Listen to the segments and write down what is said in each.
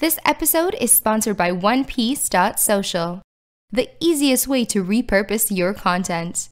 This episode is sponsored by OnePiece.social, the easiest way to repurpose your content.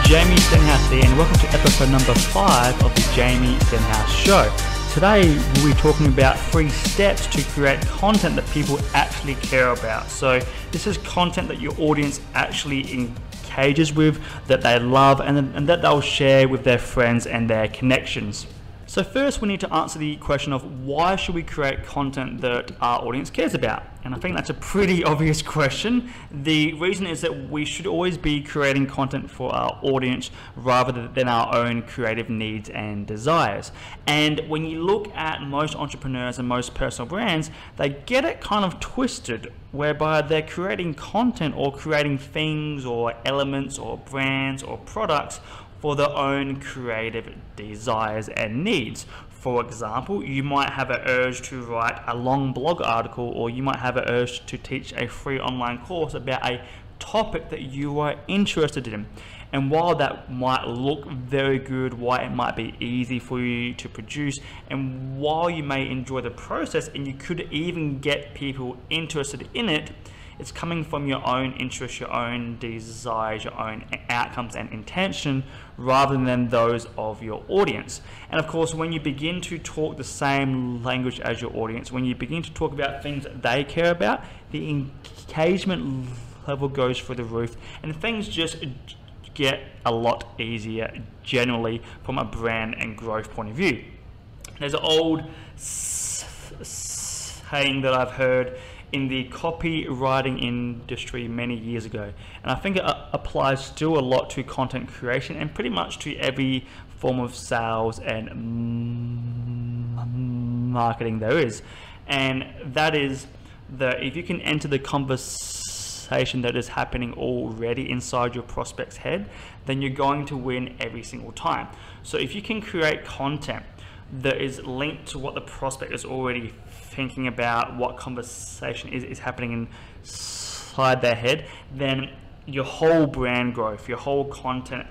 Jamie Stenhouse here, and welcome to episode number 5 of the Jamie Stenhouse Show. Today we'll be talking about 3 steps to create content that people actually care about. So this is content that your audience actually engages with, that they love, and that they'll share with their friends and their connections. So first we need to answer the question of why should we create content that our audience cares about? And I think that's a pretty obvious question. The reason is that we should always be creating content for our audience rather than our own creative needs and desires. And when you look at most entrepreneurs and most personal brands, they get it kind of twisted, whereby they're creating content or creating things or elements or brands or products for their own creative desires and needs. For example, you might have an urge to write a long blog article, or you might have an urge to teach a free online course about a topic that you are interested in. And while that might look very good, while it might be easy for you to produce, and while you may enjoy the process and you could even get people interested in it, it's coming from your own interests, your own desires, your own outcomes and intention, rather than those of your audience. And of course, when you begin to talk the same language as your audience, when you begin to talk about things that they care about, the engagement level goes through the roof, and things just get a lot easier generally from a brand and growth point of view. There's an old saying that I've heard in the copywriting industry many years ago, and I think it applies still a lot to content creation and pretty much to every form of sales and marketing there is. And that is that if you can enter the conversation that is happening already inside your prospect's head, then you're going to win every single time. So if you can create content that is linked to what the prospect is already thinking about, what conversation is happening inside their head, then your whole brand growth, your whole content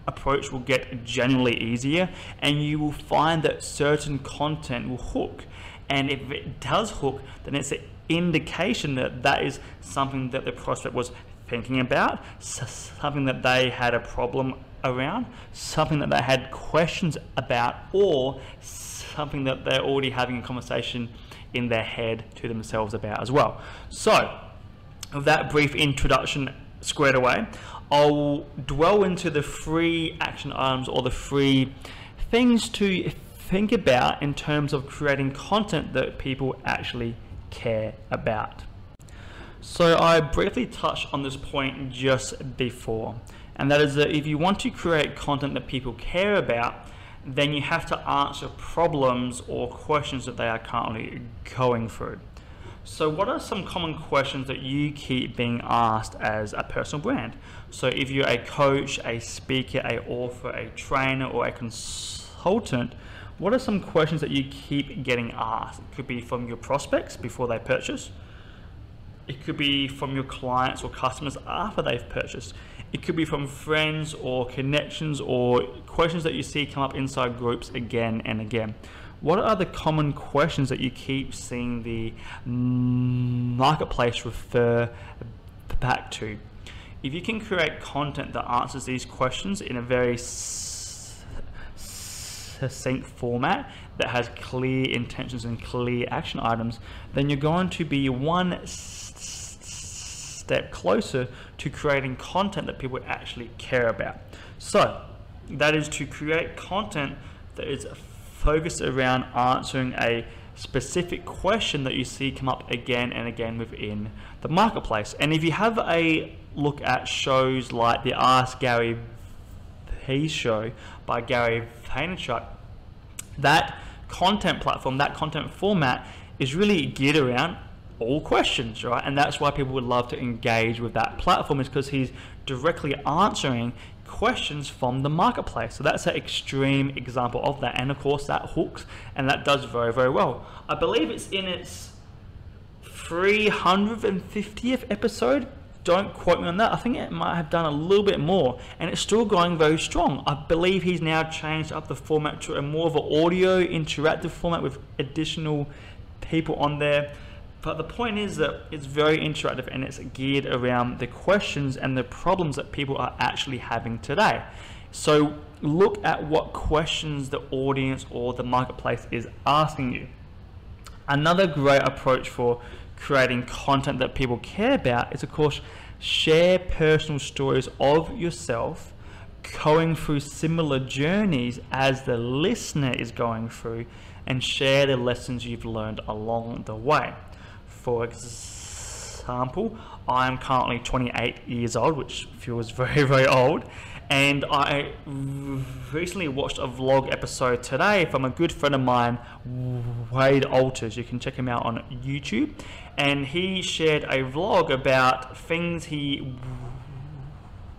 approach will get genuinely easier, and you will find that certain content will hook. And if it does hook, then it's an indication that that is something that the prospect was thinking about, something that they had a problem around, something that they had questions about, or something that they're already having a conversation in their head to themselves about as well. So with that brief introduction squared away, I'll dwell into the 3 action items, or the 3 things to think about in terms of creating content that people actually care about. So I briefly touched on this point just before, and that is that if you want to create content that people care about, then you have to answer problems or questions that they are currently going through. So what are some common questions that you keep being asked as a personal brand? So if you're a coach, a speaker, a author, a trainer, or a consultant, what are some questions that you keep getting asked? It could be from your prospects before they purchase. It could be from your clients or customers after they've purchased. It could be from friends or connections, or questions that you see come up inside groups again and again. What are the common questions that you keep seeing the marketplace refer back to? If you can create content that answers these questions in a very succinct format that has clear intentions and clear action items, then you're going to be one step closer to creating content that people actually care about. So that is to create content that is focused around answering a specific question that you see come up again and again within the marketplace. And if you have a look at shows like the Ask Gary Vee show by Gary Vaynerchuk, that content platform, that content format is really geared around all questions, right? And that's why people would love to engage with that platform, is because he's directly answering questions from the marketplace. So that's an extreme example of that, and of course that hooks, and that does very, very well. I believe it's in its 350th episode. Don't quote me on that. I think it might have done a little bit more, and it's still going very strong. I believe he's now changed up the format to a more of an audio interactive format with additional people on there. But the point is that it's very interactive, and it's geared around the questions and the problems that people are actually having today. So look at what questions the audience or the marketplace is asking you. Another great approach for creating content that people care about is, of course, share personal stories of yourself going through similar journeys as the listener is going through, and share the lessons you've learned along the way. For example, I am currently 28 years old, which feels very, very old, and I recently watched a vlog episode today from a good friend of mine, Wade Alters. You can check him out on YouTube, and he shared a vlog about things he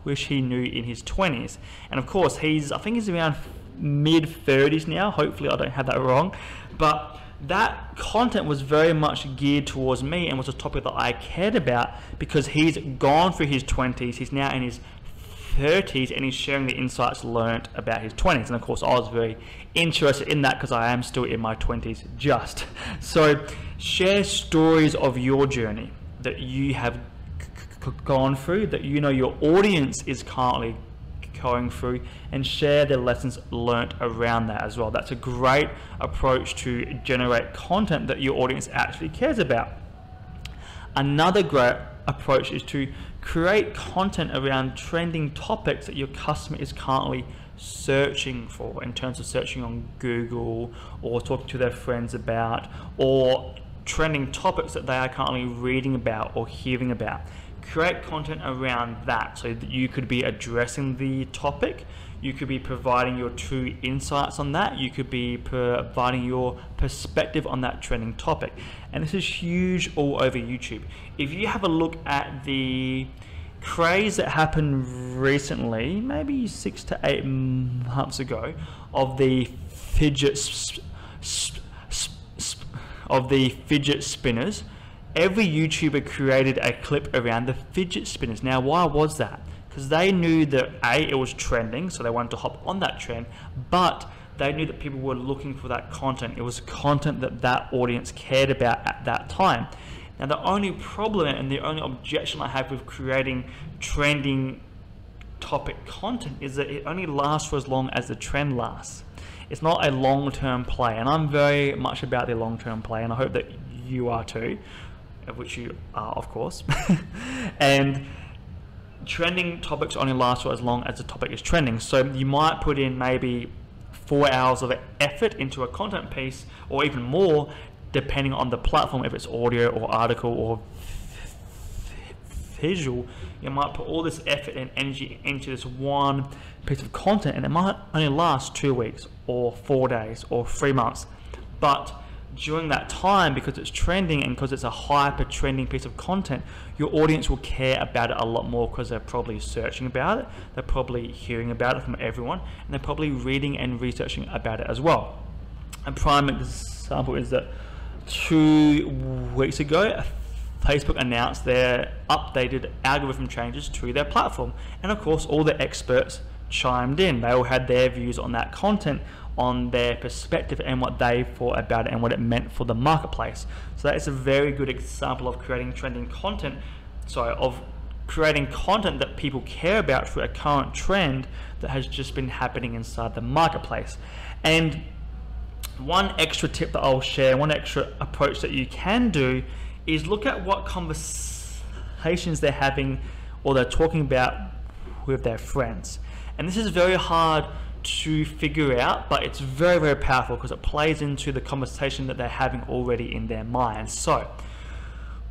wish he knew in his 20s. And of course, I think he's around mid-30s now. Hopefully I don't have that wrong, but that content was very much geared towards me and was a topic that I cared about, because he's gone through his 20s, he's now in his 30s, and he's sharing the insights learned about his 20s. And of course, I was very interested in that because I am still in my 20s just. So share stories of your journey that you have gone through, that you know your audience is currently going through, and share the lessons learnt around that as well. That's a great approach to generate content that your audience actually cares about. Another great approach is to create content around trending topics that your customer is currently searching for, in terms of searching on Google or talking to their friends about, or trending topics that they are currently reading about or hearing about. Create content around that so that you could be addressing the topic, you could be providing your true insights on that, you could be providing your perspective on that trending topic. And this is huge all over YouTube. If you have a look at the craze that happened recently, maybe 6 to 8 months ago, of the fidget spinners, every YouTuber created a clip around the fidget spinners. Now, why was that? Because they knew that it was trending, so they wanted to hop on that trend, but they knew that people were looking for that content. It was content that that audience cared about at that time. Now, the only problem and the only objection I have with creating trending topic content is that it only lasts for as long as the trend lasts. It's not a long-term play, and I'm very much about the long-term play, and I hope that you are too, of which you are, of course. And trending topics only last for as long as the topic is trending. So you might put in maybe 4 hours of effort into a content piece, or even more, depending on the platform. If it's audio or article or visual, you might put all this effort and energy into this one piece of content, and it might only last 2 weeks or 4 days or 3 months. But during that time, because it's trending and because it's a hyper trending piece of content, your audience will care about it a lot more, because they're probably searching about it, they're probably hearing about it from everyone, and they're probably reading and researching about it as well. A prime example is that 2 weeks ago, Facebook announced their updated algorithm changes to their platform, and of course all the experts chimed in. They all had their views on that content, on their perspective and what they thought about it and what it meant for the marketplace. So that is a very good example of creating trending content, of creating content that people care about through a current trend that has just been happening inside the marketplace. And one extra tip that I'll share, one extra approach that you can do, is look at what conversations they're having or they're talking about with their friends. And this is very hard to figure out, but it's very, very powerful, because it plays into the conversation that they're having already in their minds. So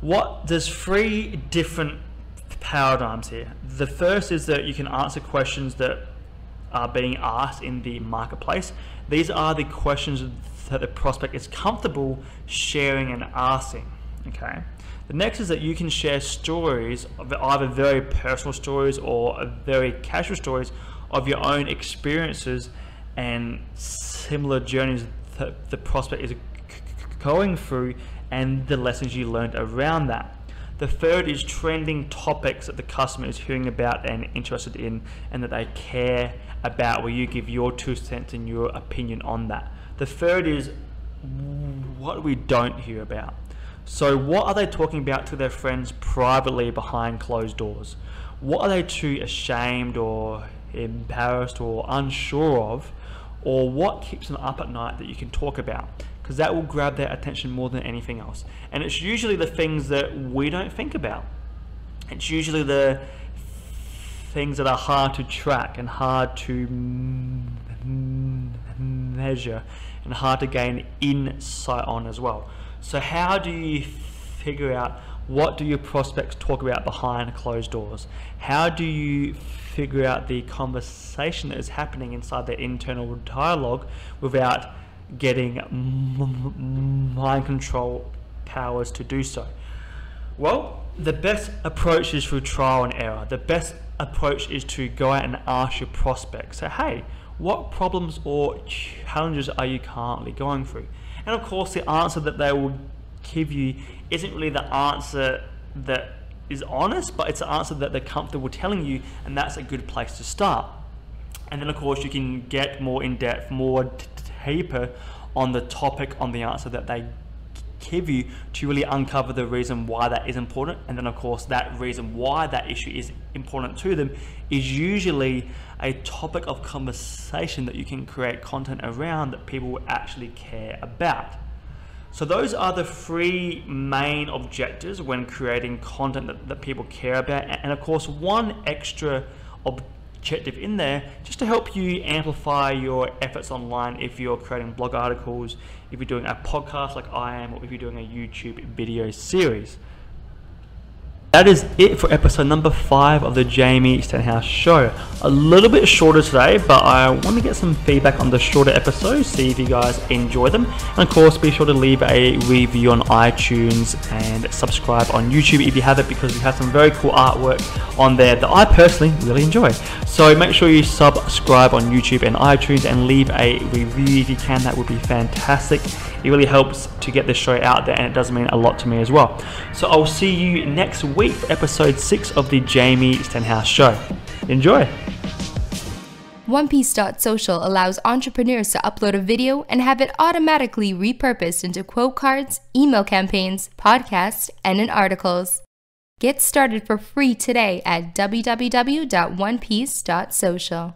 there's 3 different paradigms here. The first is that you can answer questions that are being asked in the marketplace. These are the questions that the prospect is comfortable sharing and asking. Okay. The next is that you can share stories, either very personal stories or very casual stories of your own experiences and similar journeys that the prospect is going through, and the lessons you learned around that. The third is trending topics that the customer is hearing about and interested in and that they care about, where you give your 2 cents and your opinion on that. The third is what we don't hear about. So what are they talking about to their friends privately behind closed doors? What are they too ashamed or embarrassed or unsure of? Or what keeps them up at night that you can talk about? Because that will grab their attention more than anything else. And it's usually the things that we don't think about. It's usually the things that are hard to track and hard to measure and hard to gain insight on as well. So how do you figure out what do your prospects talk about behind closed doors? How do you figure out the conversation that is happening inside their internal dialogue without getting mind control powers to do so? Well, the best approach is through trial and error. The best approach is to go out and ask your prospects. So, hey, what problems or challenges are you currently going through? And of course, the answer that they will give you isn't really the answer that is honest, but it's the answer that they're comfortable telling you, and that's a good place to start. And then of course you can get more in depth, more deeper on the topic, on the answer that they give you, to really uncover the reason why that is important. And then of course that reason why that issue is important to them is usually a topic of conversation that you can create content around that people will actually care about. So those are the 3 main objectives when creating content that people care about. And of course, one extra objective in there just to help you amplify your efforts online if you're creating blog articles, if you're doing a podcast like I am, or if you're doing a YouTube video series. That is it for episode number 5 of the Jamie Stenhouse Show. A little bit shorter today, but I want to get some feedback on the shorter episodes, see if you guys enjoy them. And of course, be sure to leave a review on iTunes and subscribe on YouTube if you have it, because we have some very cool artwork on there that I personally really enjoy. So make sure you subscribe on YouTube and iTunes and leave a review if you can. That would be fantastic. It really helps to get this show out there, and it does mean a lot to me as well. So I'll see you next week for episode 6 of the Jamie Stenhouse Show. Enjoy! OnePiece.social allows entrepreneurs to upload a video and have it automatically repurposed into quote cards, email campaigns, podcasts, and in articles. Get started for free today at www.onepiece.social.